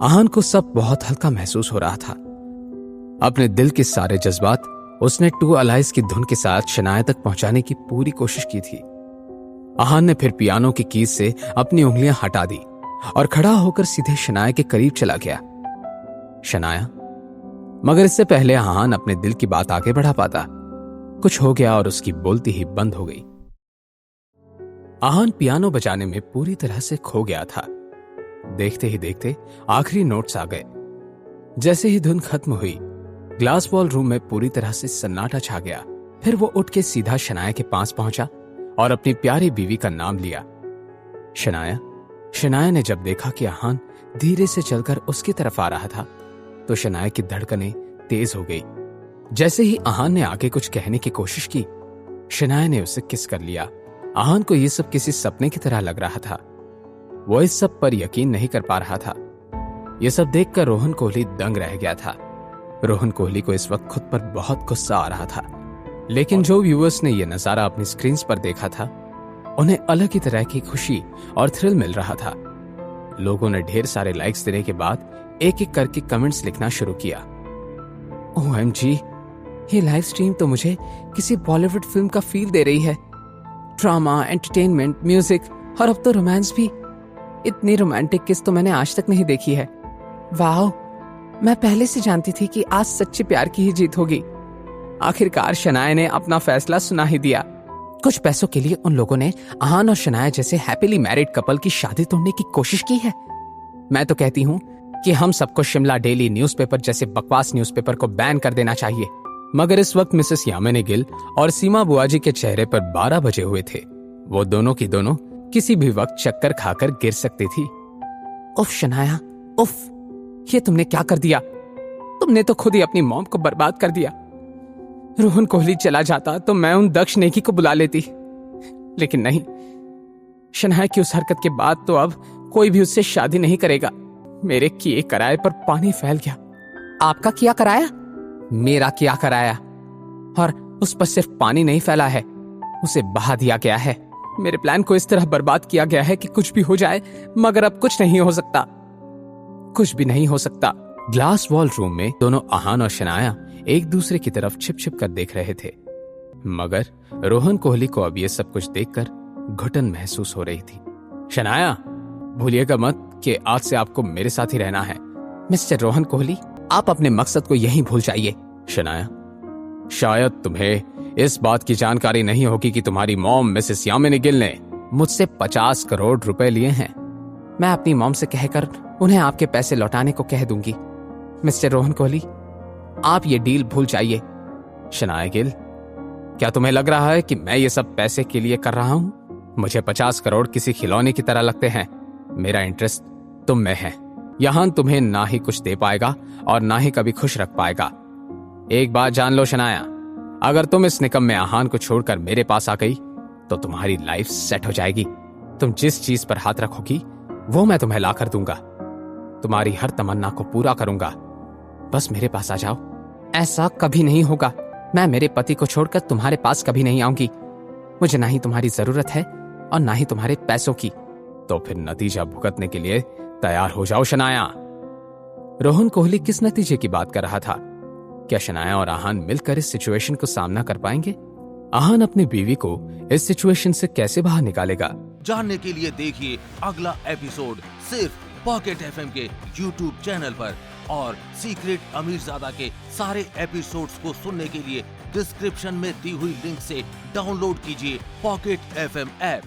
आहान को सब बहुत हल्का महसूस हो रहा था। अपने दिल के सारे जज्बात उसने टू अलाइज की धुन के साथ शनाया तक पहुंचाने की पूरी कोशिश की थी। आहान ने फिर पियानो की कीज से अपनी उंगलियां हटा दी और खड़ा होकर सीधे शनाया के करीब चला गया। शनाया, मगर इससे पहले आहान अपने दिल की बात आगे बढ़ा पाता, कुछ हो गया और उसकी बोलती ही बंद हो गई। आहान पियानो बजाने में पूरी तरह से खो गया था। देखते ही देखते आखिरी नोट्स आ गए। जैसे ही धुन खत्म हुई, ग्लास बॉल रूम में पूरी तरह से सन्नाटा छा गया। फिर वो उठ के सीधा शनाया के पास पहुंचा और अपनी प्यारी बीवी का नाम लिया, शनाया। शनाया ने जब देखा कि आहान धीरे से चलकर उसकी तरफ आ रहा था, तो शनाया की धड़कनें तेज हो गई। जैसे ही आहान ने आगे कुछ कहने की कोशिश की, शनाया ने उसे किस कर लिया। आहान को यह सब किसी सपने की तरह लग रहा था। वो इस सब पर यकीन नहीं कर पा रहा था। यह सब देखकर रोहन कोहली दंग रह गया था। रोहन कोहली को इस वक्त खुद पर बहुत गुस्सा आ रहा था, लेकिन जो व्यूअर्स ने यह नजारा अपनी स्क्रीन पर देखा था, उन्हें अलग ही तरह की खुशी और थ्रिल मिल रहा था। लोगों ने ढेर सारे लाइक्स देने के बाद एक एक करके कमेंट्स लिखना शुरू किया। OMG, ये लाइव स्ट्रीम तो मुझे किसी बॉलीवुड फिल्म का फील दे रही है। ड्रामा, एंटरटेनमेंट, म्यूजिक और अब तो रोमांस भी। इतनी रोमांटिक किस तो मैंने आज तक नहीं देखी है। वाह, मैं पहले से जानती थी कि आज सच्चे प्यार की ही जीत होगी। आखिरकार शनाया ने अपना फैसला सुना ही दिया। कुछ पैसों के लिए उन लोगों ने आहान और शनाया जैसे हैप्पीली मैरिड कपल की शादी तोड़ने की कोशिश की है। मैं तो कहती हूँ कि हम सबको शिमला डेली न्यूज़पेपर जैसे बकवास न्यूज़पेपर को बैन कर देना चाहिए। मगर इस वक्त मिसेस यामिनी गिल और सीमा बुआजी के चेहरे पर 12 बजे हुए थे। वो दोनों की दोनों किसी भी वक्त चक्कर खाकर गिर सकती थी। उफ शनाया, उफ, ये तुमने क्या कर दिया? तुमने तो खुद ही अपनी मॉम को बर्बाद कर दिया। रोहन कोहली चला जाता तो मैं उन दक्ष नेगी को बुला लेती, लेकिन नहीं। शनाया की उस हरकत के बाद तो अब कोई भी उससे शादी नहीं करेगा। मेरे किए कराए पर पानी फैल गया। आपका किया कराया? मेरा किया कराया। और उस पर सिर्फ पानी नहीं फैला है, उसे बहा दिया गया है। मेरे प्लान को इस तरह बर्बाद किया गया है कि कुछ भी हो जाए, मगर अब कुछ नहीं हो सकता। कुछ भी नहीं हो सकता। ग्लास वॉल रूम में दोनों आहान और शनाया एक दूसरे की तरफ छिप छिप कर देख रहे थे, मगर रोहन कोहली को अब ये सब कुछ देखकर घुटन महसूस हो रही थी। शनाया, भूलिएगा मत कि आज से आपको मेरे साथ ही रहना है। मिस्टर रोहन कोहली, आप अपने मकसद को यहीं भूल जाइए। शनाया, शायद तुम्हें इस बात की जानकारी नहीं होगी कि तुम्हारी मॉम मिसेस यामिनी गिल ने मुझसे 50 करोड़ रुपए लिए हैं। मैं अपनी मॉम से कहकर उन्हें आपके पैसे लौटाने को कह दूंगी। मिस्टर रोहन कोहली, आप ये डील भूल जाइए। शनाया गिल, क्या तुम्हें लग रहा है कि मैं ये सब पैसे के लिए कर रहा हूं? मुझे 50 करोड़ किसी खिलौने की तरह लगते हैं। मेरा इंटरेस्ट तुम में है। यहां तुम्हें ना ही कुछ दे पाएगा और ना ही कभी खुश रख पाएगा। एक बात जान लो शनाया, अगर तुम इस निकम्मे आहान को छोड़कर मेरे पास आ गई तो तुम्हारी लाइफ सेट हो जाएगी। तुम जिस चीज पर हाथ रखोगी वो मैं तुम्हें ला कर दूंगा। तुम्हारी हर तमन्ना को पूरा करूंगा। बस मेरे पास आ जाओ। ऐसा कभी नहीं होगा। मैं मेरे पति को छोड़कर तुम्हारे पास कभी नहीं आऊंगी। मुझे ना ही तुम्हारी जरूरत है और ना ही तुम्हारे पैसों की। तो फिर नतीजा भुगतने के लिए तैयार हो जाओ शनाया। रोहन कोहली किस नतीजे की बात कर रहा था? क्या शनाया और आहान मिलकर इस सिचुएशन को सामना कर पाएंगे? आहान अपनी बीवी को इस सिचुएशन से कैसे बाहर निकालेगा? जानने के लिए देखिए अगला एपिसोड सिर्फ पॉकेट FM के YouTube चैनल पर, और सीक्रेट अमीरजादा के सारे एपिसोड्स को सुनने के लिए डिस्क्रिप्शन में दी हुई लिंक से डाउनलोड कीजिए पॉकेट FM ऐप।